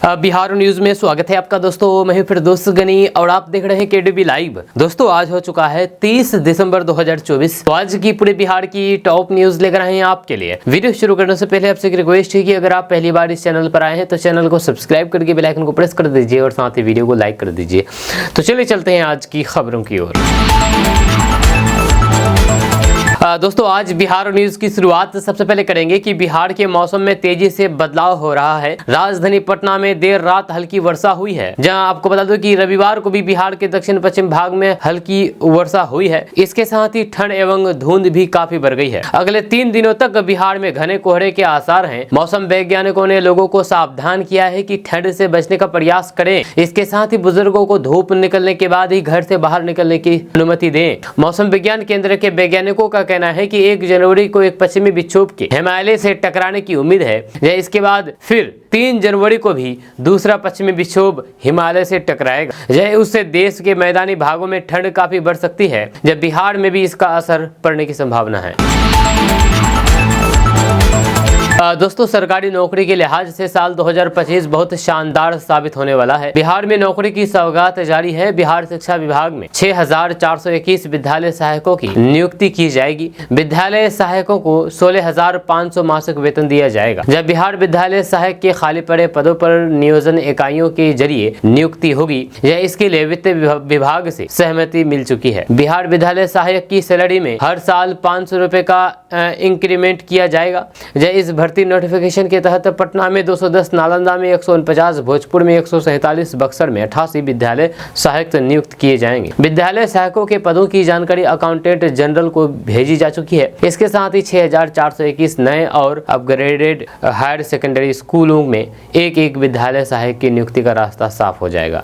Bihar news में स्वागत है आपका दोस्तों। मैं फिरदौस गनी और आप देख रहे हैं केडीबी लाइव। दोस्तों आज हो चुका है 30 दिसंबर 2024। तो आज की पूरे बिहार की टॉप न्यूज लेकर आए हैं आपके लिए। वीडियो शुरू करने से पहले आपसे एक रिक्वेस्ट है कि अगर आप पहली बार इस चैनल पर आए हैं तो चैनल को सब्सक्राइब करके बेल आइकन को प्रेस कर दीजिए और साथ ही वीडियो को लाइक कर दीजिए। तो चलिए चलते हैं आज की खबरों की ओर। दोस्तों आज बिहार न्यूज की शुरुआत सबसे पहले करेंगे कि बिहार के मौसम में तेजी से बदलाव हो रहा है। राजधानी पटना में देर रात हल्की वर्षा हुई है। जहां आपको बता दो कि रविवार को भी बिहार के दक्षिण पश्चिम भाग में हल्की वर्षा हुई है। इसके साथ ही ठंड एवं धुंध भी काफी बढ़ गई है। अगले 3 दिनों तक बिहार में घने कोहरे के आसार हैं। मौसम वैज्ञानिकों ने लोगों को सावधान किया है कि ठंड से बचने का प्रयास करें। इसके साथ ही बुजुर्गों को धूप निकलने के बाद ही घर से बाहर निकलने की अनुमति दें। मौसम विज्ञान केंद्र के वैज्ञानिकों का कहना है कि 1 जनवरी को एक पश्चिमी विक्षोभ के हिमालय से टकराने की उम्मीद है। इसके बाद फिर 3 जनवरी को भी दूसरा पश्चिमी विक्षोभ हिमालय से टकराएगा। उससे देश के मैदानी भागों में ठंड काफी बढ़ सकती है। जब बिहार में भी इसका असर पड़ने की संभावना है। दोस्तों सरकारी नौकरी के लिहाज से साल 2025 बहुत शानदार साबित होने वाला है। बिहार में नौकरी की सौगात जारी है। बिहार शिक्षा विभाग में 6421 विद्यालय सहायकों की नियुक्ति की जाएगी। विद्यालय सहायकों को 16,500 मासिक वेतन दिया जाएगा। जब बिहार विद्यालय सहायक के खाली पड़े पदों पर नियोजन इकाइयों के जरिए नियुक्ति होगी। इसके लिए वित्त विभाग से सहमति मिल चुकी है। बिहार विद्यालय सहायक की सैलरी में हर साल 500 रुपए का इंक्रीमेंट किया जाएगा। इस भर्ती नोटिफिकेशन के तहत पटना में 210, नालंदा में 149, भोजपुर में 147, बक्सर में 88 विद्यालय सहायक नियुक्त किए जाएंगे। विद्यालय सहायकों के पदों की जानकारी अकाउंटेंट जनरल को भेजी जा चुकी है। इसके साथ ही 6421 नए और अपग्रेडेड हायर सेकेंडरी स्कूलों में एक विद्यालय सहायक की नियुक्ति का रास्ता साफ हो जाएगा।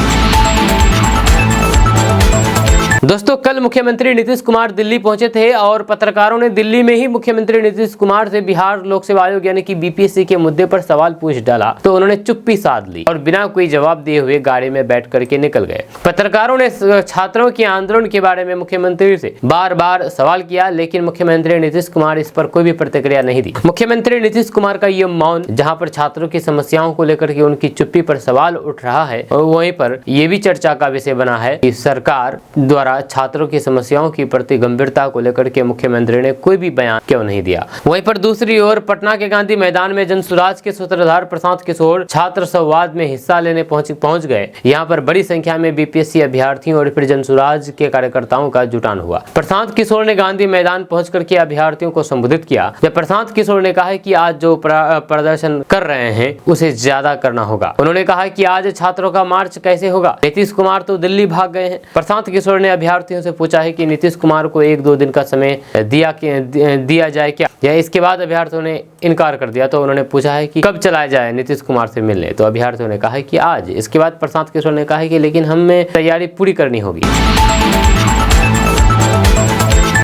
दोस्तों कल मुख्यमंत्री नीतीश कुमार दिल्ली पहुंचे थे और पत्रकारों ने दिल्ली में ही मुख्यमंत्री नीतीश कुमार से बिहार लोक सेवा आयोग यानी कि बीपीएससी के मुद्दे पर सवाल पूछ डाला तो उन्होंने चुप्पी साध ली और बिना कोई जवाब दिए हुए गाड़ी में बैठ करके निकल गए। पत्रकारों ने छात्रों के आंदोलन के बारे में मुख्यमंत्री से बार बार सवाल किया, लेकिन मुख्यमंत्री नीतीश कुमार इस पर कोई भी प्रतिक्रिया नहीं दी। मुख्यमंत्री नीतीश कुमार का ये मौन, जहाँ पर छात्रों की समस्याओं को लेकर के उनकी चुप्पी पर सवाल उठ रहा है, और वहीं पर यह भी चर्चा का विषय बना है कि सरकार द्वारा छात्रों की समस्याओं की प्रति गंभीरता को लेकर के मुख्यमंत्री ने कोई भी बयान क्यों नहीं दिया। वहीं पर दूसरी ओर पटना के गांधी मैदान में जनसुराज के सूत्रधार प्रशांत किशोर छात्र संवाद में हिस्सा लेने पहुंच गए। यहां पर बड़ी संख्या में बीपीएससी अभ्यर्थियों और फिर जनसुराज के कार्यकर्ताओं का जुटान हुआ। प्रशांत किशोर ने गांधी मैदान पहुंच करके अभ्यर्थियों को संबोधित किया। जब प्रशांत किशोर ने कहा कि आज जो प्रदर्शन कर रहे हैं उसे ज्यादा करना होगा। उन्होंने कहा कि आज छात्रों का मार्च कैसे होगा, नीतीश कुमार तो दिल्ली भाग गए हैं। प्रशांत किशोर ने अभ्यर्थियों से पूछा है कि नीतीश कुमार को 1-2 दिन का समय दिया जाए क्या, या इसके बाद अभ्यर्थियों ने इनकार कर दिया। तो उन्होंने पूछा है कि कब चला जाए नीतीश कुमार से मिलने, तो अभ्यर्थियों ने कहा है कि आज। इसके बाद प्रशांत किशोर ने कहा है कि लेकिन हमें तैयारी पूरी करनी होगी।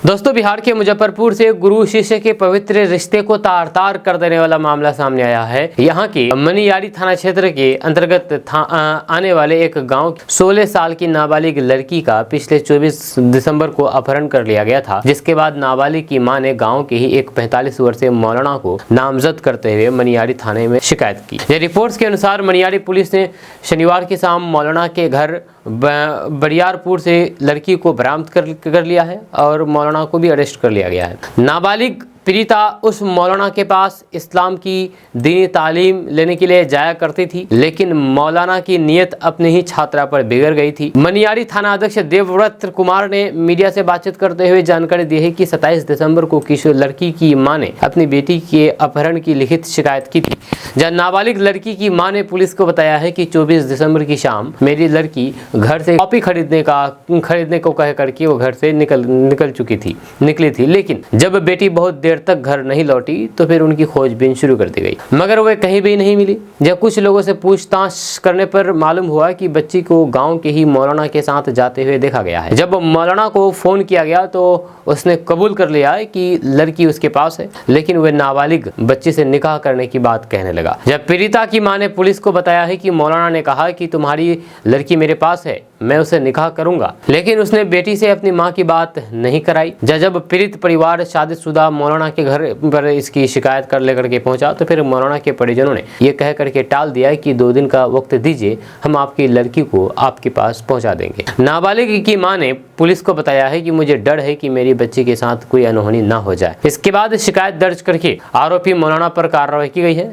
दोस्तों बिहार के मुजफ्फरपुर से गुरु शिष्य के पवित्र रिश्ते को तार-तार कर देने वाला मामला सामने आया है। यहाँ के मनियारी थाना क्षेत्र के अंतर्गत आने वाले एक गांव 16 साल की नाबालिग लड़की का पिछले 24 दिसंबर को अपहरण कर लिया गया था, जिसके बाद नाबालिग की मां ने गांव के ही एक 45 वर्षीय मौलाना को नामजद करते हुए मनियारी थाने में शिकायत की। रिपोर्ट्स के अनुसार मनियारी पुलिस ने शनिवार की शाम मौलाना के घर बरियारपुर से लड़की को बरामद कर लिया है और मौलाना को भी अरेस्ट कर लिया गया है। नाबालिग पीड़िता उस मौलाना के पास इस्लाम की दीनी तालीम लेने के लिए जाया करती थी, लेकिन मौलाना की नीयत अपनी ही छात्रा पर बिगड़ गई थी। मनियारी थाना अध्यक्ष देवव्रत कुमार ने मीडिया से बातचीत करते हुए जानकारी दी है कि 27 दिसंबर को किशोर लड़की की मां ने अपनी बेटी के अपहरण की लिखित शिकायत की थी। जब नाबालिग लड़की की मां ने पुलिस को बताया है कि 24 दिसंबर की शाम मेरी लड़की घर से कॉपी खरीदने को कह करके वो घर से निकली थी, लेकिन जब बेटी बहुत देर तक घर नहीं लौटी तो फिर उनकी खोजबीन शुरू कर दी गई, मगर वह कहीं भी नहीं मिली। जब कुछ लोगों से पूछताछ करने पर मालूम हुआ कि बच्ची को गांव के ही मौलाना के साथ जाते हुए देखा गया है। जब मौलाना को फोन किया गया तो उसने कबूल कर लिया कि लड़की उसके पास है, लेकिन वह नाबालिग बच्ची से निकाह करने की बात कहने लगा। जब पीड़िता की मां ने पुलिस को बताया है कि मौलाना ने कहा कि तुम्हारी लड़की मेरे पास है, मैं उसे निकाह करूंगा, लेकिन उसने बेटी से अपनी माँ की बात नहीं कराई। जब पीड़ित परिवार शादीशुदा मौलाना के घर पर इसकी शिकायत कर लेकर के पहुंचा तो फिर मौलाना के परिजनों ने यह कह करके टाल दिया कि 2 दिन का वक्त दीजिए, हम आपकी लड़की को आपके पास पहुंचा देंगे। नाबालिग की मां ने पुलिस को बताया है कि मुझे डर है कि मेरी बच्ची के साथ कोई अनहोनी ना हो जाए। इसके बाद शिकायत दर्ज करके आरोपी मौलाना पर कार्रवाई की गई है।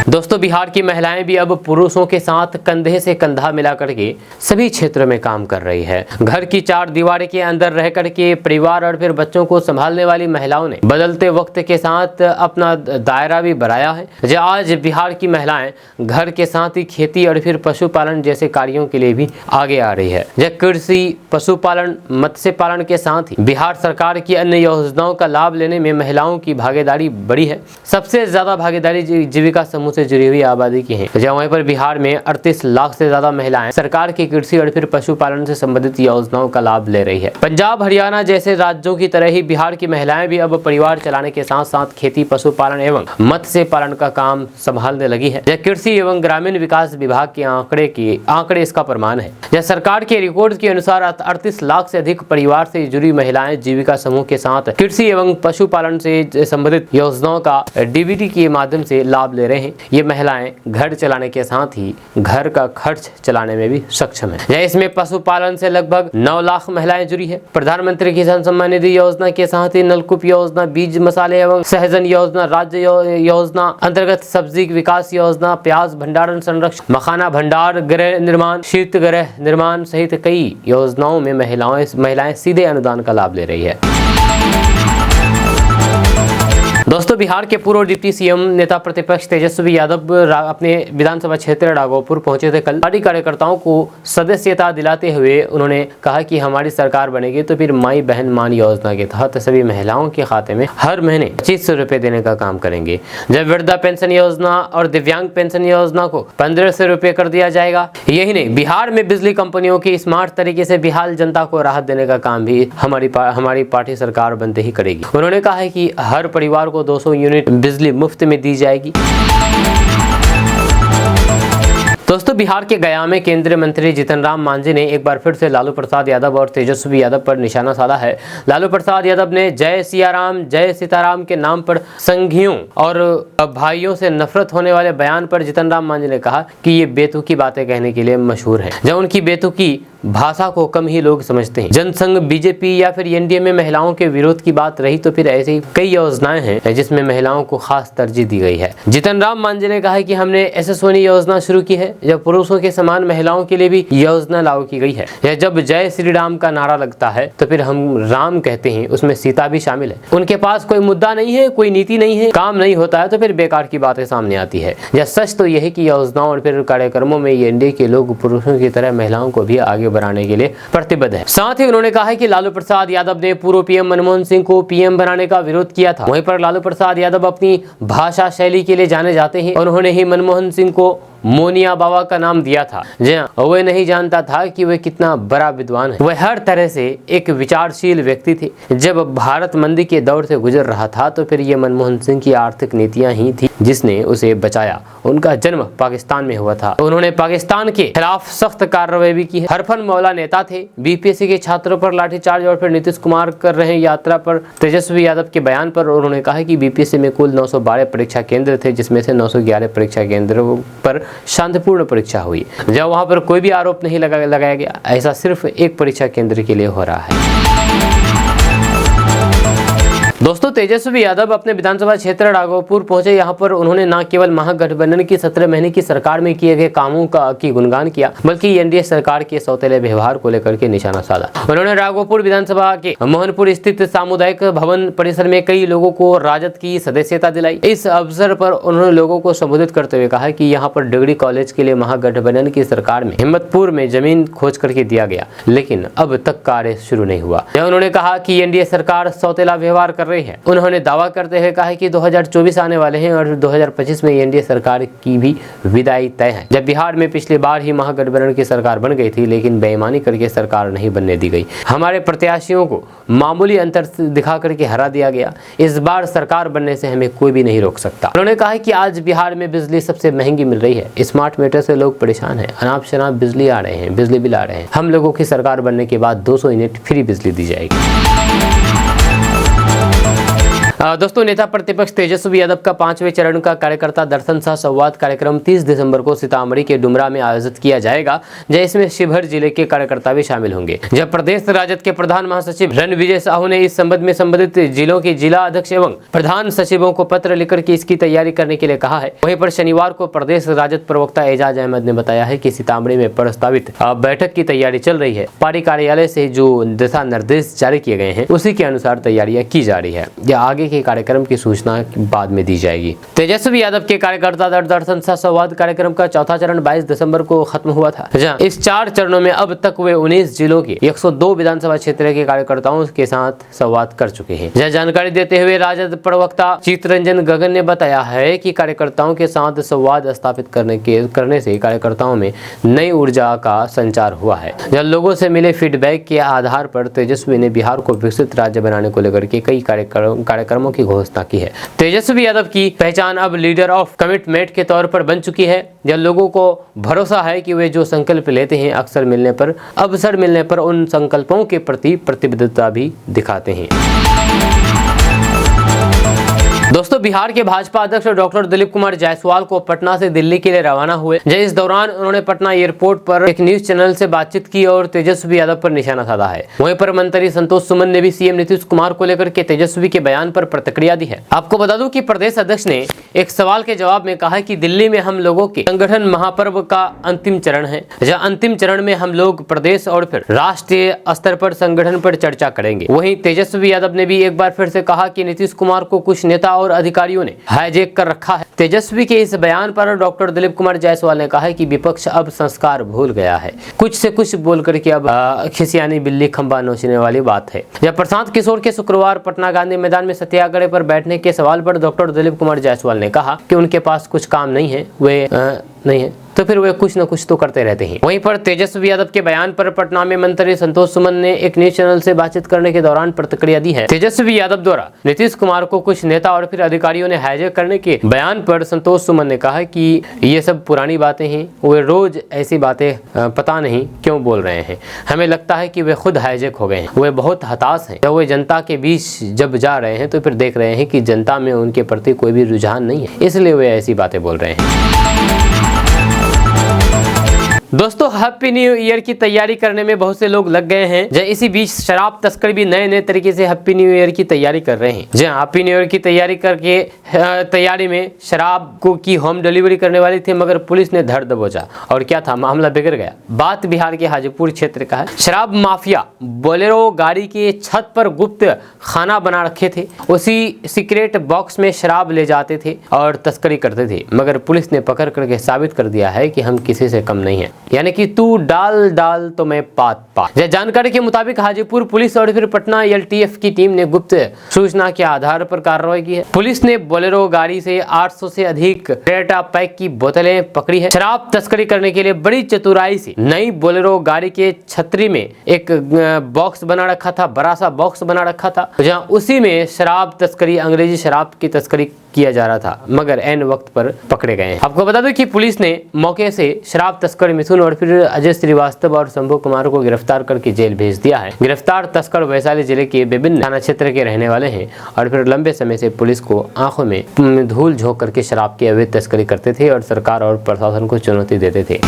दोस्तों, बिहार की महिलाएं भी अब पुरुषों के साथ कंधे से कंधा मिला करके सभी क्षेत्रों में काम कर रही है। घर की 4 दीवारों के अंदर रह करके परिवार और फिर बच्चों को संभालने वाली महिलाओं ने बदलते वक्त के साथ अपना दायरा भी बढ़ाया है। जो आज बिहार की महिलाएं घर के साथ ही खेती और फिर पशुपालन जैसे कार्यों के लिए भी आगे आ रही है। जब कृषि, पशुपालन, मत्स्य पालन के साथ ही बिहार सरकार की अन्य योजनाओं का लाभ लेने में महिलाओं की भागीदारी बड़ी है। सबसे ज्यादा भागीदारी जीविका समूह से जुड़ी हुई आबादी की है। जहाँ वहीं पर बिहार में 38 लाख से ज्यादा महिलाएं सरकार की कृषि और फिर पशुपालन से संबंधित योजनाओं का लाभ ले रही है। पंजाब, हरियाणा जैसे राज्यों की तरह ही बिहार की महिलाएं भी अब परिवार चलाने के साथ साथ खेती, पशुपालन एवं मत्स्य पालन का काम संभालने लगी है। यह कृषि एवं ग्रामीण विकास विभाग के आंकड़े इसका प्रमाण है। यह सरकार के रिकॉर्ड के अनुसार 38 लाख से अधिक परिवार से जुड़ी महिलाएं जीविका समूह के साथ कृषि एवं पशुपालन से संबंधित योजनाओं का डीबीटी के माध्यम से लाभ ले रहे हैं। ये महिलाएं घर चलाने के साथ ही घर का खर्च चलाने में भी सक्षम है। इसमें पशुपालन से लगभग 9 लाख महिलाएं जुड़ी है। प्रधानमंत्री किसान सम्मान निधि योजना के साथ ही नलकूप योजना, बीज मसाले एवं सहजन योजना, राज्य योजना अंतर्गत सब्जी विकास योजना, प्याज भंडारण संरक्षण, मखाना भंडार गृह निर्माण, शीत गृह निर्माण सहित कई योजनाओं में महिलाएं सीधे अनुदान का लाभ ले रही है। दोस्तों, बिहार के पूर्व डिप्टी सीएम नेता प्रतिपक्ष तेजस्वी यादव अपने विधानसभा क्षेत्र राघोपुर पहुंचे थे। कल पार्टी कार्यकर्ताओं को सदस्यता दिलाते हुए उन्होंने कहा कि हमारी सरकार बनेगी तो फिर माई बहन मान योजना के तहत सभी महिलाओं के खाते में हर महीने 2500 रुपए देने का काम करेंगे। जब वृद्धा पेंशन योजना और दिव्यांग पेंशन योजना को 1500 रुपए कर दिया जाएगा। यही नहीं, बिहार में बिजली कंपनियों की स्मार्ट तरीके से बिहार जनता को राहत देने का काम भी हमारी पार्टी सरकार बनते ही करेगी। उन्होंने कहा है कि हर परिवार को 200 यूनिट बिजली मुफ्त में दी जाएगी। दोस्तों, बिहार के गया में केंद्रीय मंत्री जीतन राम मांझी ने एक बार फिर से लालू प्रसाद यादव और तेजस्वी यादव पर निशाना साधा है। लालू प्रसाद यादव ने जय सिया राम, जय सीताराम के नाम पर संघियों और भाइयों से नफरत होने वाले बयान पर जीतन राम मांझी ने कहा कि ये बेतुकी बातें कहने के लिए मशहूर है। जब उनकी बेतुकी भाषा को कम ही लोग समझते हैं। जनसंघ, बीजेपी या फिर एनडीए में महिलाओं के विरोध की बात रही तो फिर ऐसी कई योजनाएं हैं जिसमें महिलाओं को खास तरजीह दी गई है। जीतन राम मांझी ने कहा है कि हमने एसएसओनी योजना शुरू की है, जब पुरुषों के समान महिलाओं के लिए भी योजना लागू की गई है। या जब जय श्री राम का नारा लगता है तो फिर हम राम कहते हैं, उसमें सीता भी शामिल है। उनके पास कोई मुद्दा नहीं है, कोई नीति नहीं है, काम नहीं होता है तो फिर बेकार की बातें सामने आती है। या सच तो यह है कि योजनाओं और फिर कार्यक्रमों में एनडीए के लोग पुरुषों की तरह महिलाओं को भी आगे बढ़ाने के लिए प्रतिबद्ध है। साथ ही उन्होंने कहा है कि लालू प्रसाद यादव ने पूर्व पीएम मनमोहन सिंह को पीएम बनाने का विरोध किया था। वहीं पर लालू प्रसाद यादव अपनी भाषा शैली के लिए जाने जाते हैं। उन्होंने ही मनमोहन सिंह को मोनिया बाबा का नाम दिया था। वह नहीं जानता था कि वह कितना बड़ा विद्वान है। वह हर तरह से एक विचारशील व्यक्ति थे। जब भारत मंदी के दौर से गुजर रहा था तो फिर ये मनमोहन सिंह की आर्थिक नीतियां ही थी जिसने उसे बचाया। उनका जन्म पाकिस्तान में हुआ था। उन्होंने पाकिस्तान के खिलाफ सख्त कार्रवाई भी की है। हरफन मौला नेता थे। बीपीएससी के छात्रों पर लाठीचार्ज और फिर नीतीश कुमार कर रहे यात्रा पर तेजस्वी यादव के बयान पर उन्होंने कहा कि बीपीएससी में कुल 912 परीक्षा केंद्र थे, जिसमें से 911 परीक्षा केंद्रों पर शांतिपूर्ण परीक्षा हुई। जब वहां पर कोई भी आरोप नहीं लगाया गया। ऐसा सिर्फ एक परीक्षा केंद्र के लिए हो रहा है। दोस्तों, तेजस्वी यादव अपने विधानसभा क्षेत्र राघोपुर पहुंचे। यहां पर उन्होंने न केवल महागठबंधन की 17 महीने की सरकार में किए गए कामों की गुणगान किया, बल्कि एनडीए सरकार के सौतेले व्यवहार को लेकर के निशाना साधा। उन्होंने राघोपुर विधानसभा के मोहनपुर स्थित सामुदायिक भवन परिसर में कई लोगों को राजद की सदस्यता दिलाई। इस अवसर पर उन्होंने लोगों को संबोधित करते हुए कहा कि यहाँ पर डिग्री कॉलेज के लिए महागठबंधन की सरकार में हिम्मतपुर में जमीन खोज करके दिया गया, लेकिन अब तक कार्य शुरू नहीं हुआ। उन्होंने कहा कि एनडीए सरकार सौतेला व्यवहार कर कर रही है। उन्होंने दावा करते हुए कहा कि 2024 आने वाले हैं और 2025 में एनडीए सरकार की भी विदाई तय है। जब बिहार में पिछली बार ही महागठबंधन की सरकार बन गई थी, लेकिन बेईमानी करके सरकार नहीं बनने दी गई। हमारे प्रत्याशियों को मामूली अंतर दिखा करके हरा दिया गया। इस बार सरकार बनने से हमें कोई भी नहीं रोक सकता। उन्होंने कहा कि आज बिहार में बिजली सबसे महंगी मिल रही है। स्मार्ट मीटर से लोग परेशान हैं। अनाप शनाप बिजली आ रहे हैं, बिजली बिल आ रहे हैं। हम लोगों की सरकार बनने के बाद 200 यूनिट फ्री बिजली दी जाएगी। दोस्तों, नेता प्रतिपक्ष तेजस्वी यादव का 5वें चरण का कार्यकर्ता दर्शन सह संवाद कार्यक्रम 30 दिसंबर को सीतामढ़ी के डुमरा में आयोजित किया जाएगा, जिसमें शिवहर जिले के कार्यकर्ता भी शामिल होंगे। जब प्रदेश राजद के प्रधान महासचिव रणविजय साहू ने इस संबंध में संबंधित जिलों के जिला अध्यक्ष एवं प्रधान सचिवों को पत्र लिखकर के इसकी तैयारी करने के लिए कहा है। वहीं पर शनिवार को प्रदेश राजद प्रवक्ता एजाज अहमद ने बताया है कि सीतामढ़ी में प्रस्तावित बैठक की तैयारी चल रही है। पार्टी कार्यालय से जो दिशा निर्देश जारी किए गए हैं उसी के अनुसार तैयारियां की जा रही है। यह आगे के कार्यक्रम की सूचना बाद में दी जाएगी। तेजस्वी यादव के कार्यकर्ता दर्शन सह संवाद कार्यक्रम का चौथा चरण 22 दिसंबर को खत्म हुआ था। जहां इस 4 चरणों में अब तक वे 19 जिलों के 102 विधानसभा क्षेत्र के कार्यकर्ताओं के साथ संवाद कर चुके हैं। यह जानकारी देते हुए राजद प्रवक्ता चितरंजन गगन ने बताया है कि कार्यकर्ताओं के साथ संवाद स्थापित करने से कार्यकर्ताओं में नई ऊर्जा का संचार हुआ है। जब लोगों से मिले फीडबैक के आधार पर तेजस्वी ने बिहार को विकसित राज्य बनाने को लेकर के कई कार्यक्रमों की घोषणा की है। तेजस्वी यादव की पहचान अब लीडर ऑफ कमिटमेंट के तौर पर बन चुकी है। जब लोगों को भरोसा है कि वे जो संकल्प लेते हैं अवसर मिलने पर उन संकल्पों के प्रति प्रतिबद्धता भी दिखाते हैं। दोस्तों, बिहार के भाजपा अध्यक्ष डॉक्टर दिलीप कुमार जायसवाल को पटना से दिल्ली के लिए रवाना हुए। इस दौरान उन्होंने पटना एयरपोर्ट पर एक न्यूज चैनल से बातचीत की और तेजस्वी यादव पर निशाना साधा है। वहीं पर मंत्री संतोष सुमन ने भी सीएम नीतीश कुमार को लेकर के तेजस्वी के बयान पर प्रतिक्रिया दी है। आपको बता दूं कि प्रदेश अध्यक्ष ने एक सवाल के जवाब में कहा कि दिल्ली में हम लोगों के संगठन महापर्व का अंतिम चरण है। अंतिम चरण में हम लोग प्रदेश और फिर राष्ट्रीय स्तर पर संगठन पर चर्चा करेंगे। वहीं तेजस्वी यादव ने भी एक बार फिर से कहा कि नीतीश कुमार को कुछ नेता और अधिकारियों ने हाईजैक कर रखा है। तेजस्वी के इस बयान पर डॉक्टर दिलीप कुमार जायसवाल ने कहा है कि विपक्ष अब संस्कार भूल गया है। कुछ से कुछ बोल करके अब खिसियानी बिल्ली खंबा नोचने वाली बात है। जब प्रशांत किशोर के शुक्रवार पटना गांधी मैदान में सत्याग्रह पर बैठने के सवाल पर डॉक्टर दिलीप कुमार जायसवाल ने कहा कि उनके पास कुछ काम नहीं है, वे नहीं है तो फिर वे कुछ न कुछ तो करते रहते हैं। वहीं पर तेजस्वी यादव के बयान पर पटना में मंत्री संतोष सुमन ने एक न्यूज चैनल से बातचीत करने के दौरान प्रतिक्रिया दी है। तेजस्वी यादव द्वारा नीतीश कुमार को कुछ नेता और फिर अधिकारियों ने हाईजैक करने के बयान पर संतोष सुमन ने कहा कि ये सब पुरानी बातें हैं। वे रोज ऐसी बातें पता नहीं क्यों बोल रहे हैं। हमें लगता है कि वे खुद हाईजैक हो गए हैं। वे बहुत हताश हैं। जब वे जनता के बीच जब जा रहे हैं तो फिर देख रहे हैं कि जनता में उनके प्रति कोई भी रुझान नहीं है, इसलिए वे ऐसी बातें बोल रहे हैं। दोस्तों, हैप्पी न्यू ईयर की तैयारी करने में बहुत से लोग लग गए हैं। जब इसी बीच शराब तस्कर भी नए तरीके से हैप्पी न्यू ईयर की तैयारी कर रहे हैं। जब हैप्पी न्यू ईयर की तैयारी करके तैयारी में शराब की होम डिलीवरी करने वाली थी, मगर पुलिस ने धर दबोचा और क्या था, मामला बिगड़ गया। बात बिहार के हाजीपुर क्षेत्र का है। शराब माफिया बोलेरो गाड़ी के छत पर गुप्त खाना बना रखे थे। उसी सीक्रेट बॉक्स में शराब ले जाते थे और तस्करी करते थे, मगर पुलिस ने पकड़ करके साबित कर दिया है कि हम किसी से कम नहीं है। यानी कि तू डाल डाल तो मैं पात। जानकारी के मुताबिक हाजीपुर पुलिस और फिर पटना एलटीएफ की टीम ने गुप्त सूचना के आधार पर कार्रवाई की है। पुलिस ने बोलेरो गाड़ी से 800 से अधिक टेट्रा पैक की बोतलें पकड़ी है। शराब तस्करी करने के लिए बड़ी चतुराई से नई बोलेरो गाड़ी के छतरी में एक बॉक्स बना रखा था, बड़ा सा बॉक्स बना रखा था, जहां उसी में शराब तस्करी, अंग्रेजी शराब की तस्करी किया जा रहा था, मगर एन वक्त पर पकड़े गए हैं। आपको बता दो कि पुलिस ने मौके से शराब तस्कर मिथुन और फिर अजय श्रीवास्तव और शंभू कुमार को गिरफ्तार करके जेल भेज दिया है। गिरफ्तार तस्कर वैशाली जिले के विभिन्न थाना क्षेत्र के रहने वाले हैं और फिर लंबे समय से पुलिस को आंखों में धूल झोंक करके शराब की अवैध तस्करी करते थे और सरकार और प्रशासन को चुनौती देते थे।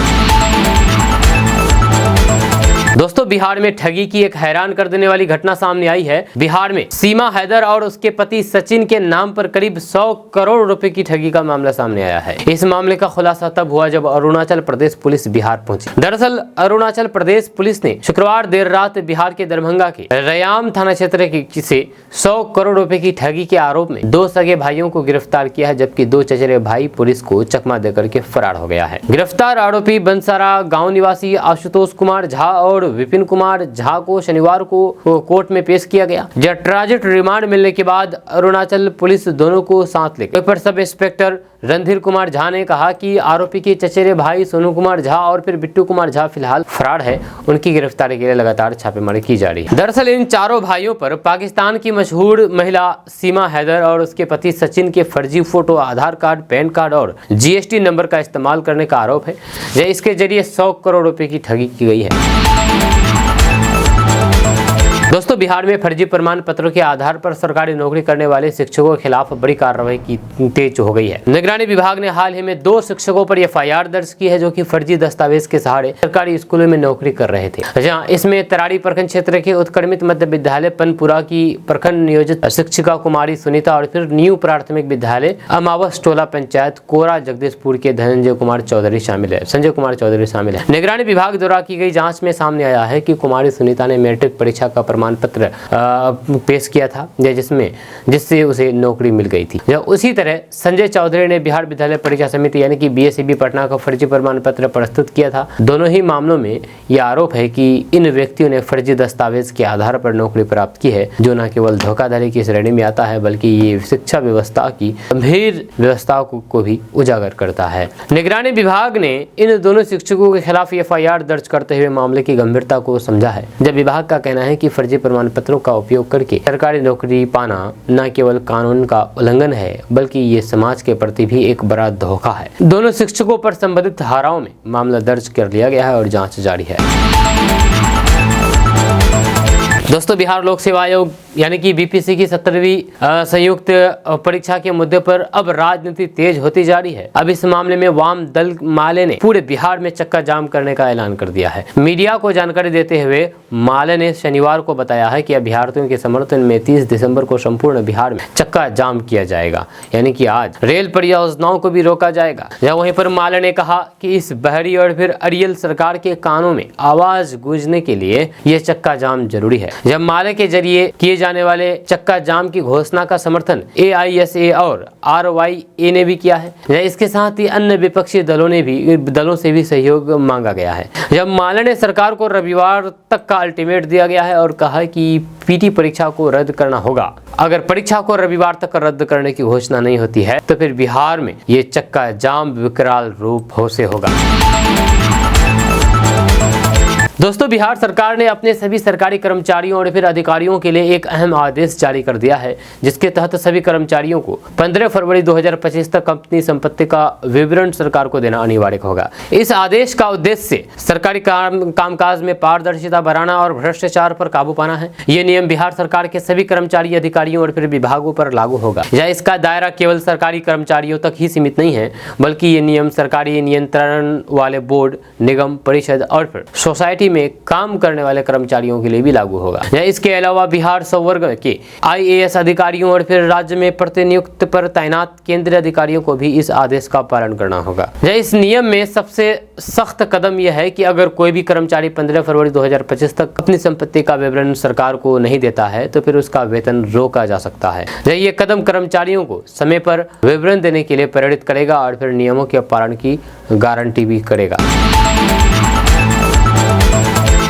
दोस्तों, बिहार में ठगी की एक हैरान कर देने वाली घटना सामने आई है। बिहार में सीमा हैदर और उसके पति सचिन के नाम पर करीब 100 करोड़ रुपए की ठगी का मामला सामने आया है। इस मामले का खुलासा तब हुआ जब अरुणाचल प्रदेश पुलिस बिहार पहुंची। दरअसल अरुणाचल प्रदेश पुलिस ने शुक्रवार देर रात बिहार के दरभंगा के रयाम थाना क्षेत्र से 100 करोड़ रुपए की ठगी के आरोप में 2 सगे भाइयों को गिरफ्तार किया है, जबकि 2 चचेरे भाई पुलिस को चकमा देकर के फरार हो गया है। गिरफ्तार आरोपी बंसारा गाँव निवासी आशुतोष कुमार झा और विपिन विपिन कुमार झा को शनिवार को कोर्ट में पेश किया गया। जब ट्रांजिट रिमांड मिलने के बाद अरुणाचल पुलिस दोनों को साथ लेकर पर सब इंस्पेक्टर रणधीर कुमार झा ने कहा कि आरोपी के चचेरे भाई सोनू कुमार झा और फिर बिट्टू कुमार झा फिलहाल फरार है। उनकी गिरफ्तारी के लिए लगातार छापेमारी की जा रही है। दरअसल इन चारों भाइयों पर पाकिस्तान की मशहूर महिला सीमा हैदर और उसके पति सचिन के फर्जी फोटो, आधार कार्ड, पैन कार्ड और GST नंबर का इस्तेमाल करने का आरोप है। इसके जरिए 100 करोड़ रुपए की ठगी की गई है। दोस्तों, बिहार में फर्जी प्रमाण पत्रों के आधार पर सरकारी नौकरी करने वाले शिक्षकों के खिलाफ बड़ी कार्रवाई की तेज हो गई है। निगरानी विभाग ने हाल ही में 2 शिक्षकों पर FIR दर्ज की है जो कि फर्जी दस्तावेज के सहारे सरकारी स्कूलों में नौकरी कर रहे थे। जहां इसमें तराड़ी प्रखंड क्षेत्र के उत्क्रमित मध्य विद्यालय पनपुरा की प्रखंड नियोजित शिक्षिका कुमारी सुनीता और फिर न्यू प्राथमिक विद्यालय अमावस टोला पंचायत कोरा जगदीशपुर के संजय कुमार चौधरी शामिल है। निगरानी विभाग द्वारा की गई जाँच में सामने आया है कि कुमारी सुनीता ने मैट्रिक परीक्षा का प्रमाण पत्र पेश किया था जिससे उसे नौकरी मिल गई थी। उसी तरह संजय चौधरी ने बिहार विद्यालय परीक्षा समिति यानी कि BSEB पटना का फर्जी प्रमाण पत्र प्रस्तुत किया था। दोनों ही मामलों में यह आरोप है कि इन व्यक्तियों ने फर्जी दस्तावेज के आधार पर नौकरी प्राप्त की है, जो न केवल धोखाधड़ी की श्रेणी में आता है बल्कि ये शिक्षा व्यवस्था की गंभीर व्यवस्था को भी उजागर करता है। निगरानी विभाग ने इन दोनों शिक्षकों के खिलाफ FIR दर्ज करते हुए मामले की गंभीरता को समझा है। जब विभाग का कहना है कि फर्जी प्रमाण पत्रों का उपयोग करके सरकारी नौकरी पाना न केवल कानून का उल्लंघन है बल्कि ये समाज के प्रति भी एक बड़ा धोखा है। दोनों शिक्षकों पर संबंधित धाराओं में मामला दर्ज कर लिया गया है और जांच जारी है। दोस्तों, बिहार लोक सेवा आयोग यानी कि BPSC की 17वीं संयुक्त परीक्षा के मुद्दे पर अब राजनीति तेज होती जा रही है। अब इस मामले में वाम दल माले ने पूरे बिहार में चक्का जाम करने का ऐलान कर दिया है। मीडिया को जानकारी देते हुए माले ने शनिवार को बताया है कि अभ्यर्थियों के समर्थन में 30 दिसंबर को संपूर्ण बिहार में चक्का जाम किया जाएगा, यानी कि आज रेल परियोजनाओं को भी रोका जाएगा। वहीं पर माले ने कहा कि इस बहरी और फिर अड़ियल सरकार के कानों में आवाज गूंजने के लिए यह चक्का जाम जरूरी है। जब माले के जरिए किए जाने वाले चक्का जाम की घोषणा का समर्थन AISA और RYA ने भी किया है। इसके साथ ही अन्य विपक्षी दलों से भी सहयोग मांगा गया है। जब माले ने सरकार को रविवार तक का अल्टीमेट दिया गया है और कहा कि PT परीक्षा को रद्द करना होगा। अगर परीक्षा को रविवार तक रद्द करने की घोषणा नहीं होती है तो फिर बिहार में ये चक्का जाम विकराल रूप से होगा। दोस्तों, बिहार सरकार ने अपने सभी सरकारी कर्मचारियों और फिर अधिकारियों के लिए एक अहम आदेश जारी कर दिया है, जिसके तहत सभी कर्मचारियों को 15 फरवरी 2025 तक अपनी संपत्ति का विवरण सरकार को देना अनिवार्य होगा। इस आदेश का उद्देश्य सरकारी कामकाज में पारदर्शिता बढ़ाना और भ्रष्टाचार पर काबू पाना है। ये नियम बिहार सरकार के सभी कर्मचारी, अधिकारियों और फिर विभागों पर लागू होगा। इसका दायरा केवल सरकारी कर्मचारियों तक ही सीमित नहीं है, बल्कि ये नियम सरकारी नियंत्रण वाले बोर्ड, निगम, परिषद और फिर सोसाइटी में काम करने वाले कर्मचारियों के लिए भी लागू होगा। इसके अलावा बिहार संवर्ग के IAS अधिकारियों और फिर राज्य में प्रतिनियुक्त पर तैनात केंद्रीय अधिकारियों को भी इस आदेश का पालन करना होगा। इस नियम में सबसे सख्त कदम यह है कि अगर कोई भी कर्मचारी 15 फरवरी 2025 तक अपनी संपत्ति का विवरण सरकार को नहीं देता है तो फिर उसका वेतन रोका जा सकता है। ये कदम कर्मचारियों को समय पर विवरण देने के लिए प्रेरित करेगा और फिर नियमों के पालन की गारंटी भी करेगा।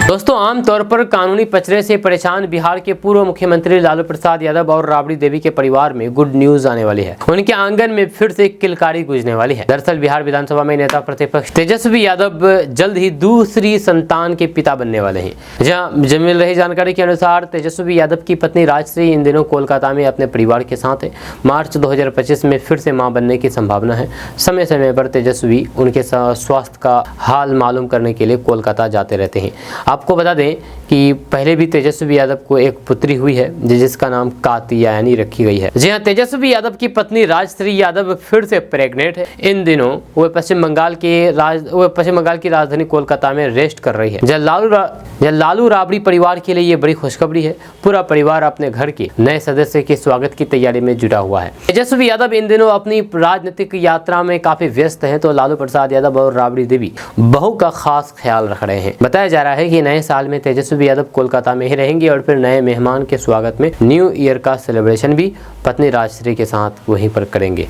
दोस्तों, आमतौर पर कानूनी पचड़े से परेशान बिहार के पूर्व मुख्यमंत्री लालू प्रसाद यादव और राबड़ी देवी के परिवार में गुड न्यूज आने वाली है। उनके आंगन में फिर से किलकारी गूंजने वाली है। दरअसल बिहार विधानसभा में नेता प्रतिपक्ष तेजस्वी यादव जल्द ही दूसरी संतान के पिता बनने वाले हैं। जहां मिल रही जानकारी के अनुसार तेजस्वी यादव की पत्नी राजश्री इन दिनों कोलकाता में अपने परिवार के साथ है। मार्च 2025 में फिर से मां बनने की संभावना है। समय समय पर तेजस्वी उनके स्वास्थ्य का हाल मालूम करने के लिए कोलकाता जाते रहते हैं। आपको बता दें कि पहले भी तेजस्वी यादव को एक पुत्री हुई है जिसका नाम कात्यायनी रखी गई है। जी हां, तेजस्वी यादव की पत्नी राजश्री यादव फिर से प्रेग्नेंट है। इन दिनों वो पश्चिम बंगाल की राजधानी कोलकाता में रेस्ट कर रही है। लालू राबड़ी परिवार के लिए ये बड़ी खुशखबरी है। पूरा परिवार अपने घर के नए सदस्य के स्वागत की तैयारी में जुटा हुआ है। तेजस्वी यादव इन दिनों अपनी राजनीतिक यात्रा में काफी व्यस्त हैं, तो लालू प्रसाद यादव और राबड़ी देवी बहू का खास ख्याल रख रहे हैं। बताया जा रहा है कि नए साल में तेजस्वी यादव कोलकाता में ही रहेंगे और फिर नए मेहमान के स्वागत में न्यू ईयर का सेलिब्रेशन भी पत्नी राजश्री के साथ वहीं पर करेंगे।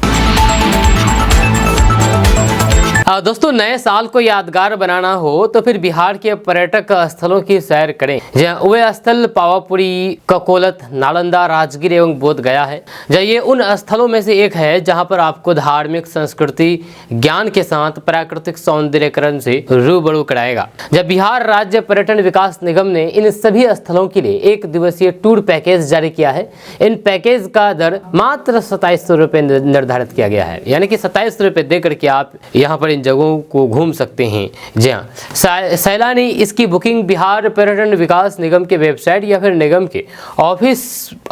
दोस्तों, नए साल को यादगार बनाना हो तो फिर बिहार के पर्यटक स्थलों की सैर करें। वे स्थल पावापुरी, ककोलत, नालंदा, राजगीर एवं बोध गया है। ये उन स्थलों में से एक है जहां पर आपको धार्मिक, संस्कृति, ज्ञान के साथ प्राकृतिक सौंदर्यीकरण से रूबरू कराएगा। बिहार राज्य पर्यटन विकास निगम ने इन सभी स्थलों के लिए 1 दिवसीय टूर पैकेज जारी किया है। इन पैकेज का दर मात्र 2700 रुपये निर्धारित किया गया है, यानी कि 27 रुपये देकर के आप यहाँ पर इन जगहों को घूम सकते हैं। जी हाँ, सैलानी इसकी बुकिंग बिहार पर्यटन विकास निगम के वेबसाइट या फिर निगम के ऑफिस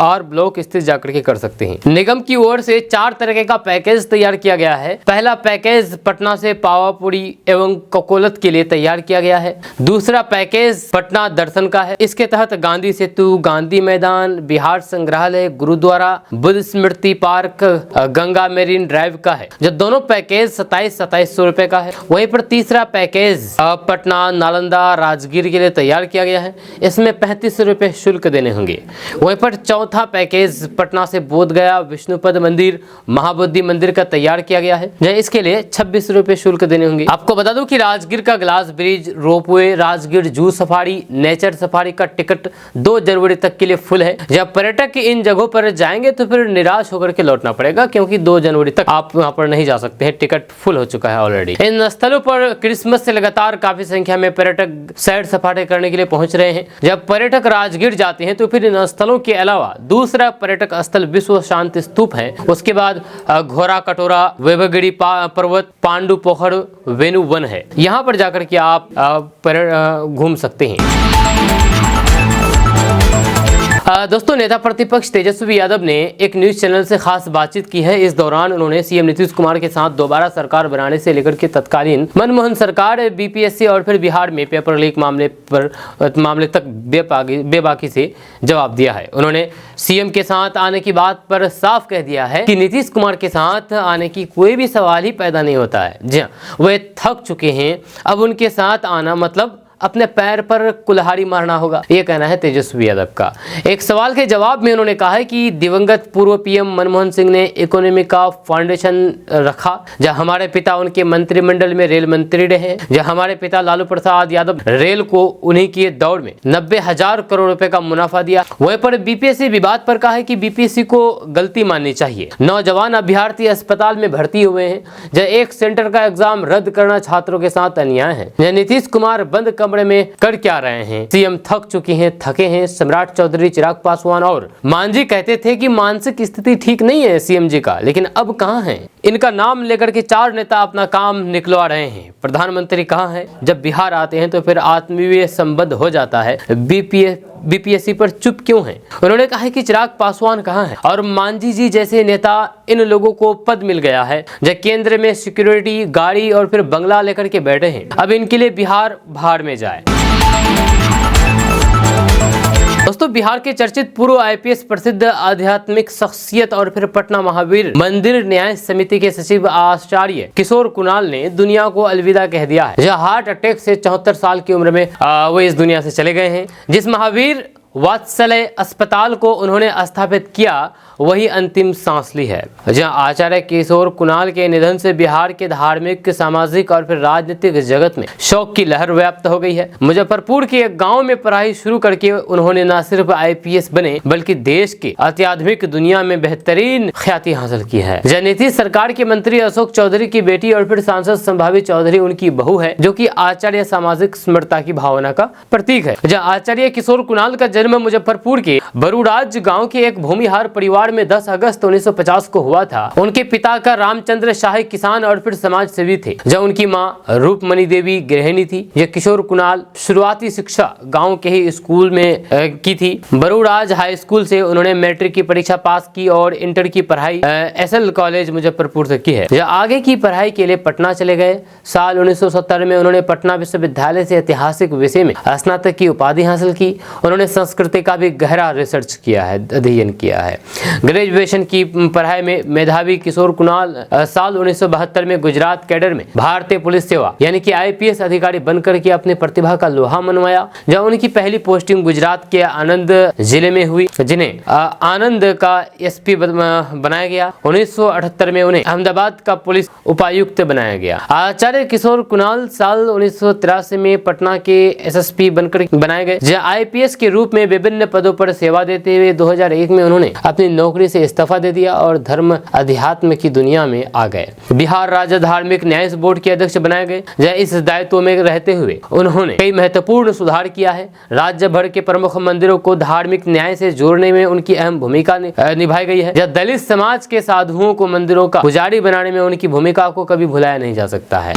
और ब्लॉक स्थित जाकर के कर सकते हैं। निगम की ओर से 4 तरह का पैकेज तैयार किया गया है। पहला पैकेज पटना से पावापुरी एवं ककोलत के लिए तैयार किया गया है। दूसरा पैकेज पटना दर्शन का है। इसके तहत गांधी सेतु, गांधी मैदान, बिहार संग्रहालय, गुरुद्वारा, बुद्ध स्मृति पार्क, गंगा मेरीन ड्राइव का है। जो दोनों पैकेज 2700 रुपए का है। वहीं पर तीसरा पैकेज पटना, नालंदा, राजगीर के लिए तैयार किया गया है। इसमें 35 रुपए शुल्क देने होंगे। वहीं पर चौथा पैकेज पटना से बोध गया, विष्णुपद मंदिर, महाबोधि मंदिर का तैयार किया गया है। इसके लिए 26 रुपए शुल्क देने होंगे। आपको बता दूं कि राजगीर का glass bridge, ropeway, Rajgir zoo safari, nature safari का टिकट 2 जनवरी तक के लिए फुल है। जब पर्यटक इन जगहों पर जाएंगे तो फिर निराश होकर के लौटना पड़ेगा, क्योंकि 2 जनवरी तक आप वहां पर नहीं जा सकते हैं, टिकट फुल हो चुका है ऑलरेडी। इन स्थलों पर क्रिसमस से लगातार काफी संख्या में पर्यटक सैर सपाटे करने के लिए पहुंच रहे हैं। जब पर्यटक राजगीर जाते हैं तो फिर इन स्थलों के अलावा दूसरा पर्यटक स्थल विश्व शांति स्तूप है। उसके बाद घोरा कटोरा, वैभवगिरी पर्वत, पांडु पोखर, वेणु वन है। यहाँ पर जाकर के आप घूम सकते हैं। दोस्तों, नेता प्रतिपक्ष तेजस्वी यादव ने एक न्यूज चैनल से खास बातचीत की है। इस दौरान उन्होंने सीएम नीतीश कुमार के साथ दोबारा सरकार बनाने से लेकर के तत्कालीन मनमोहन सरकार, बीपीएससी और फिर बिहार में पेपर लीक मामले तक बेबाकी से जवाब दिया है। उन्होंने सीएम के साथ आने की बात पर साफ कह दिया है कि नीतीश कुमार के साथ आने की कोई भी सवाल ही पैदा नहीं होता है। जी हाँ, वे थक चुके हैं। अब उनके साथ आना मतलब अपने पैर पर कुल्हाड़ी मारना होगा, ये कहना है तेजस्वी यादव का। एक सवाल के जवाब में उन्होंने कहा है कि दिवंगत पूर्व पीएम मनमोहन सिंह ने इकोनॉमी का फाउंडेशन रखा। जब हमारे पिता उनके मंत्रिमंडल में रेल मंत्री रहे। जब हमारे पिता लालू प्रसाद यादव रेल को उन्हीं की दौड़ में 90,000 करोड़ रुपए का मुनाफा दिया। वहीं पर बीपीएससी विवाद पर कहा है कि बीपीएससी को गलती माननी चाहिए। नौजवान अभ्यर्थी अस्पताल में भर्ती हुए हैं। जब एक सेंटर का एग्जाम रद्द करना छात्रों के साथ अन्याय है। नीतीश कुमार बंद कमरे में कर क्या रहे हैं? सीएम थक चुके हैं, थके हैं। सम्राट चौधरी, चिराग पासवान और मांझी कहते थे कि मानसिक स्थिति ठीक नहीं है सीएम जी का, लेकिन अब कहां है? इनका नाम लेकर के 4 नेता अपना काम निकलवा रहे हैं। प्रधानमंत्री कहां है? जब बिहार आते हैं तो फिर आत्मीय संबंध हो जाता है। बीपीएससी पर चुप क्यों है? उन्होंने कहा कि चिराग पासवान कहां है और मांझी जी जैसे नेता, इन लोगों को पद मिल गया है। जब केंद्र में सिक्योरिटी, गाड़ी और फिर बंगला लेकर के बैठे हैं। अब इनके लिए बिहार भाड़ में जाए। दोस्तों, बिहार के चर्चित पूर्व आईपीएस, प्रसिद्ध आध्यात्मिक शख्सियत और फिर पटना महावीर मंदिर न्याय समिति के सचिव आचार्य किशोर कुणाल ने दुनिया को अलविदा कह दिया है। जहां हार्ट अटैक से 74 साल की उम्र में वो इस दुनिया से चले गए हैं। जिस महावीर वात्सल्य अस्पताल को उन्होंने स्थापित किया, वही अंतिम सांस ली है। जहां आचार्य किशोर कुणाल के निधन से बिहार के धार्मिक, सामाजिक और फिर राजनीतिक जगत में शोक की लहर व्याप्त हो गई है। मुजफ्फरपुर के एक गांव में पढ़ाई शुरू करके उन्होंने न सिर्फ आईपीएस बने, बल्कि देश की आध्यात्मिक दुनिया में बेहतरीन ख्याति हासिल की है। नीतीश सरकार के मंत्री अशोक चौधरी की बेटी और फिर सांसद संभावी चौधरी उनकी बहू है, जो कि आचार्य सामाजिक स्मृति की भावना का प्रतीक है। जहाँ आचार्य किशोर कुणाल का जन्म मुजफ्फरपुर के बरूराज गांव के एक भूमिहार परिवार में 10 अगस्त 1950 को हुआ था। उनके पिता का रामचंद्र शाही किसान और फिर समाज सेवी थे। जब उनकी मां रूपमणि देवी गृहिणी थी। यह किशोर कुणाल शुरुआती शिक्षा गांव के ही स्कूल में की थी। बरूराज हाई स्कूल से उन्होंने मैट्रिक की परीक्षा पास की और इंटर की पढ़ाई एसएल कॉलेज मुजफ्फरपुर से की है। जब आगे की पढ़ाई के लिए पटना चले गए। साल 1970 में उन्होंने पटना विश्वविद्यालय से ऐतिहासिक विषय में स्नातक की उपाधि हासिल की। उन्होंने संस्कृति का भी गहरा रिसर्च किया है, अध्ययन किया है। ग्रेजुएशन की पढ़ाई में मेधावी किशोर कुणाल साल 1972 में गुजरात कैडर में भारतीय पुलिस सेवा यानी कि IPS अधिकारी बनकर के अपने प्रतिभा का लोहा मनवाया। जब उनकी पहली पोस्टिंग गुजरात के आनंद जिले में हुई, जिन्हें आनंद का SP बनाया गया। 1978 में उन्हें अहमदाबाद का पुलिस उपायुक्त बनाया गया। आचार्य किशोर कुणाल साल 1983 में पटना के SSP बनकर बनाए गए। जहाँ IPS के रूप में विभिन्न पदों पर सेवा देते हुए 2001 में उन्होंने अपनी नौकरी से इस्तीफा दे दिया और धर्म अध्यात्म की दुनिया में आ गए। बिहार राज्य धार्मिक न्याय बोर्ड के अध्यक्ष बनाए गए। जहाँ इस दायित्व में रहते हुए उन्होंने कई महत्वपूर्ण सुधार किया है। राज्य भर के प्रमुख मंदिरों को धार्मिक न्याय से जोड़ने में उनकी अहम भूमिका निभाई गई है। जहाँ दलित समाज के साधुओं को मंदिरों का पुजारी बनाने में उनकी भूमिका को कभी भुलाया नहीं जा सकता है।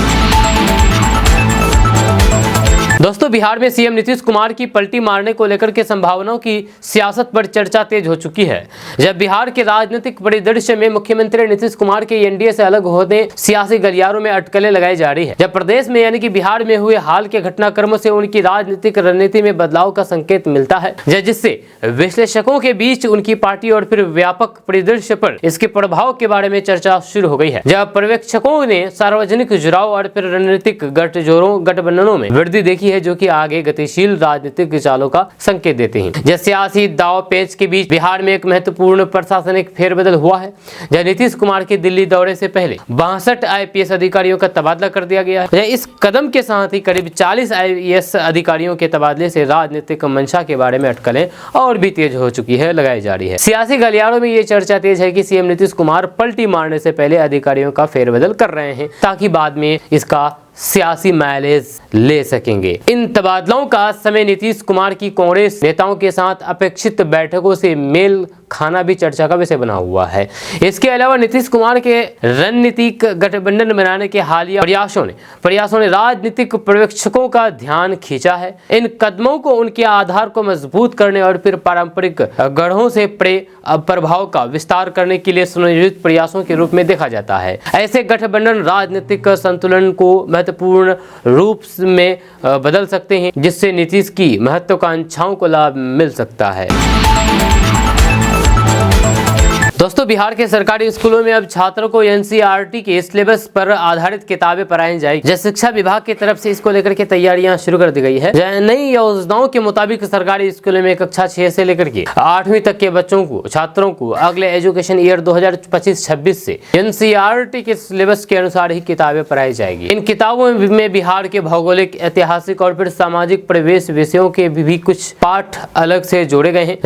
दोस्तों, बिहार में CM नीतीश कुमार की पलटी मारने को लेकर के संभावनाओं की सियासत पर चर्चा तेज हो चुकी है। जब बिहार के राजनीतिक परिदृश्य में मुख्यमंत्री नीतीश कुमार के NDA से अलग होने सियासी गलियारों में अटकलें लगाई जा रही है। जब प्रदेश में यानी कि बिहार में हुए हाल के घटनाक्रमों से उनकी राजनीतिक रणनीति में बदलाव का संकेत मिलता है, जिससे विश्लेषकों के बीच उनकी पार्टी और फिर व्यापक परिदृश्य पर इसके प्रभाव के बारे में चर्चा शुरू हो गई है। जब पर्यवेक्षकों ने सार्वजनिक जुड़ाव और फिर रणनीतिक गठबंधनों में वृद्धि देखी है, जो कि आगे गतिशील राजनीतिक चालों का संकेत देते हैं। जैसे सियासी दाव पेच के बीच बिहार में एक महत्वपूर्ण प्रशासनिक फेरबदल हुआ है। जब नीतीश कुमार के दिल्ली दौरे से पहले 62 IPS अधिकारियों का तबादला कर दिया गया है। इस कदम के साथ ही करीब 40 IAS अधिकारियों के तबादले से राजनीतिक मंशा के बारे में अटकलें और भी तेज हो चुकी है, लगाई जा रही है। सियासी गलियारों में ये चर्चा तेज है कि CM नीतीश कुमार पलटी मारने से पहले अधिकारियों का फेरबदल कर रहे हैं, ताकि बाद में इसका सियासी माइलेज ले सकेंगे। इन तबादलों का समय नीतीश कुमार की कांग्रेस नेताओं के साथ अपेक्षित बैठकों से मेल खाना भी चर्चा का विषय बना हुआ है। इसके अलावा नीतीश कुमार के रणनीतिक गठबंधन बनाने के हालिया प्रयासों ने राजनीतिक पर्यवेक्षकों का ध्यान खींचा है। इन कदमों को उनके आधार को मजबूत करने और फिर पारंपरिक गढ़ों से प्रभाव का विस्तार करने के लिए सुनियोजित प्रयासों के रूप में देखा जाता है। ऐसे गठबंधन राजनीतिक संतुलन को महत्वपूर्ण रूप में बदल सकते हैं, जिससे नीतीश की महत्वाकांक्षाओं को लाभ मिल सकता है। दोस्तों, बिहार के सरकारी स्कूलों में अब छात्रों को NCERT के सिलेबस पर आधारित किताबें पढ़ाई जाएगी। जैसे शिक्षा विभाग की तरफ से इसको लेकर के तैयारियां शुरू कर दी गई है। नई योजनाओं के मुताबिक सरकारी स्कूलों में कक्षा 6 से लेकर के 8वीं तक के छात्रों को अगले एजुकेशन ईयर 2025-26 से NCERT के सिलेबस के अनुसार ही किताबें पढ़ाई जाएगी। इन किताबों में बिहार के भौगोलिक, ऐतिहासिक और फिर सामाजिक परिवेश विषयों के भी कुछ पाठ अलग से जोड़े गए हैं।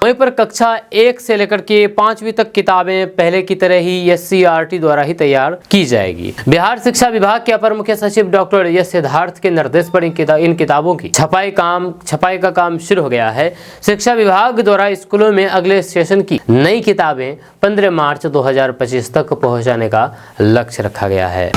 वहीं पर कक्षा 1 से लेकर के 5वीं तक किताबें पहले की तरह ही NCERT द्वारा ही तैयार की जाएगी। बिहार शिक्षा विभाग के अपर मुख्य सचिव डॉक्टर एस सिद्धार्थ के निर्देश पर इन किताबों की छपाई का काम शुरू हो गया है। शिक्षा विभाग द्वारा स्कूलों में अगले सेशन की नई किताबें 15 मार्च 2025 तक पहुंचाने का लक्ष्य रखा गया है।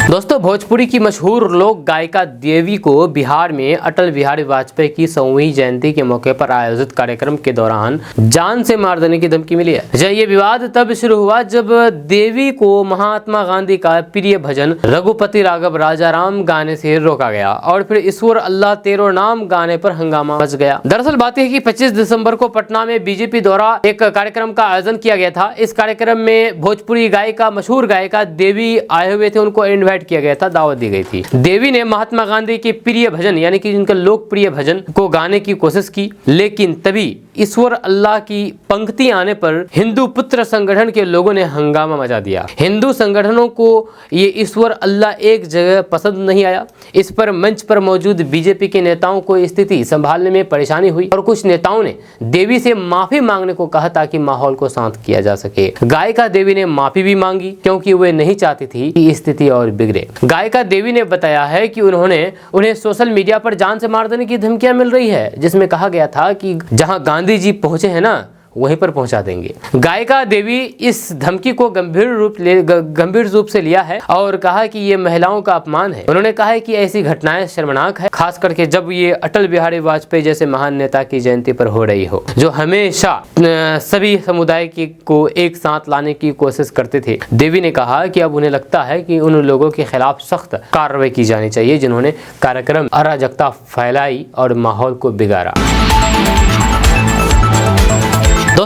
दोस्तों, भोजपुरी की मशहूर लोक गायिका देवी को बिहार में अटल बिहारी वाजपेयी की 100वीं जयंती के मौके पर आयोजित कार्यक्रम के दौरान जान से मार देने की धमकी मिली है। ये विवाद तब शुरू हुआ जब देवी को महात्मा गांधी का प्रिय भजन रघुपति राघव राजाराम गाने से रोका गया और फिर ईश्वर अल्लाह तेरो नाम गाने पर हंगामा मच गया। दरअसल बात है कि 25 दिसंबर को पटना में बीजेपी द्वारा एक कार्यक्रम का आयोजन किया गया था। इस कार्यक्रम में भोजपुरी मशहूर गायिका देवी आए हुए थे, उनको इन्वाइट किया गया था, दावत दी गई थी। देवी ने महात्मा गांधी के प्रिय भजन यानी कि जिनका लोकप्रिय भजन को गाने की कोशिश की, लेकिन तभी ईश्वर अल्लाह की पंक्ति आने पर हिंदू पुत्र संगठन के लोगों ने हंगामा मचा दिया। हिंदू संगठनों को ये ईश्वर अल्लाह एक जगह पसंद नहीं आया। इस पर मंच पर मौजूद बीजेपी के नेताओं को स्थिति संभालने में परेशानी हुई और कुछ नेताओं ने देवी से माफी मांगने को कहा ताकि माहौल को शांत किया जा सके। गायिका देवी ने माफी भी मांगी क्योंकि वे नहीं चाहती थी कि स्थिति और बिगड़े। गायिका देवी ने बताया है कि उन्हें सोशल मीडिया पर जान से मार देने की धमकियां मिल रही है, जिसमें कहा गया था कि जहां गांधी जी पहुंचे हैं ना वहीं पर पहुंचा देंगे। गायिका देवी इस धमकी को गंभीर रूप से लिया है और कहा कि ये महिलाओं का अपमान है। उन्होंने कहा है कि ऐसी घटनाएं शर्मनाक है, खास करके जब ये अटल बिहारी वाजपेयी जैसे महान नेता की जयंती पर हो रही हो, जो हमेशा सभी समुदाय को एक साथ लाने की कोशिश करते थे। देवी ने कहा कि अब उन्हें लगता है कि उन लोगों के खिलाफ सख्त कार्रवाई की जानी चाहिए जिन्होंने कार्यक्रम अराजकता फैलाई और माहौल को बिगाड़ा।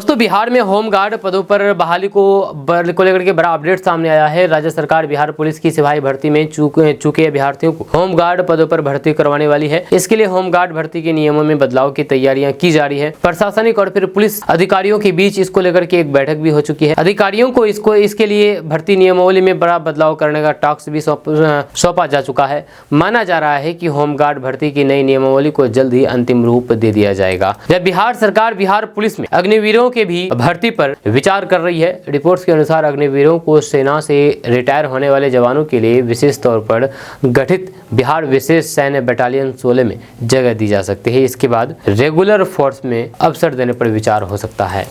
दोस्तों बिहार में होमगार्ड पदों पर बहाली को लेकर के बड़ा अपडेट सामने आया है। राज्य सरकार बिहार पुलिस की सिपाही भर्ती में चूके अभ्यर्थियों को होमगार्ड पदों पर भर्ती करवाने वाली है। इसके लिए होमगार्ड भर्ती के नियमों में बदलाव की तैयारियां की जा रही है। प्रशासनिक और फिर पुलिस अधिकारियों के बीच इसको लेकर के एक बैठक भी हो चुकी है। अधिकारियों को इसके लिए भर्ती नियमावली में बड़ा बदलाव करने का टास्क भी सौंपा जा चुका है। माना जा रहा है कि होमगार्ड भर्ती की नई नियमावली को जल्द ही अंतिम रूप दे दिया जाएगा। जब बिहार सरकार बिहार पुलिस में अग्निवीरों के भी भर्ती पर विचार कर रही है। रिपोर्ट्स के अनुसार अग्निवीरों को सेना से रिटायर होने वाले जवानों के लिए विशेष तौर पर गठित बिहार विशेष सैन्य बटालियन 16 में जगह दी जा सकती है। इसके बाद रेगुलर फोर्स में अवसर देने पर विचार हो सकता है।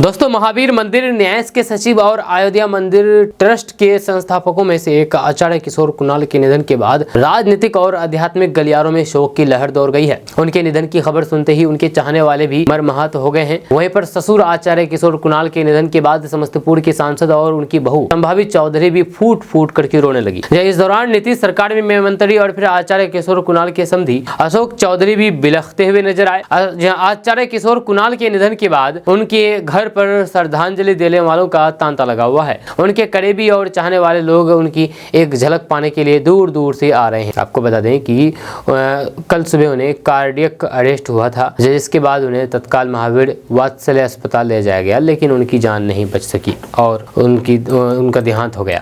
दोस्तों महावीर मंदिर न्यास के सचिव और अयोध्या मंदिर ट्रस्ट के संस्थापकों में से एक आचार्य किशोर कुणाल के निधन के बाद राजनीतिक और आध्यात्मिक गलियारों में शोक की लहर दौड़ गई है। उनके निधन की खबर सुनते ही उनके चाहने वाले भी मर्माहत हो गए हैं। वहीं पर ससुर आचार्य किशोर कुणाल के निधन के बाद समस्तीपुर की सांसद और उनकी बहू संभावित चौधरी भी फूट फूट करके रोने लगी। इस दौरान नीतीश सरकार में मंत्री और फिर आचार्य किशोर कुणाल के समधी अशोक चौधरी भी बिलखते हुए नजर आए। आचार्य किशोर कुणाल के निधन के बाद उनके घर पर श्रद्धांजलि देने वालों का तांता लगा हुआ है। उनके करीबी और चाहने वाले लोग उनकी एक झलक पाने के लिए दूर दूर से आ रहे हैं। आपको बता दें कि कल सुबह उन्हें कार्डियक अरेस्ट हुआ था, जिसके बाद उन्हें तत्काल महावीर वात्सल्य अस्पताल ले जाया गया, लेकिन उनकी जान नहीं बच सकी और उनका देहांत हो गया।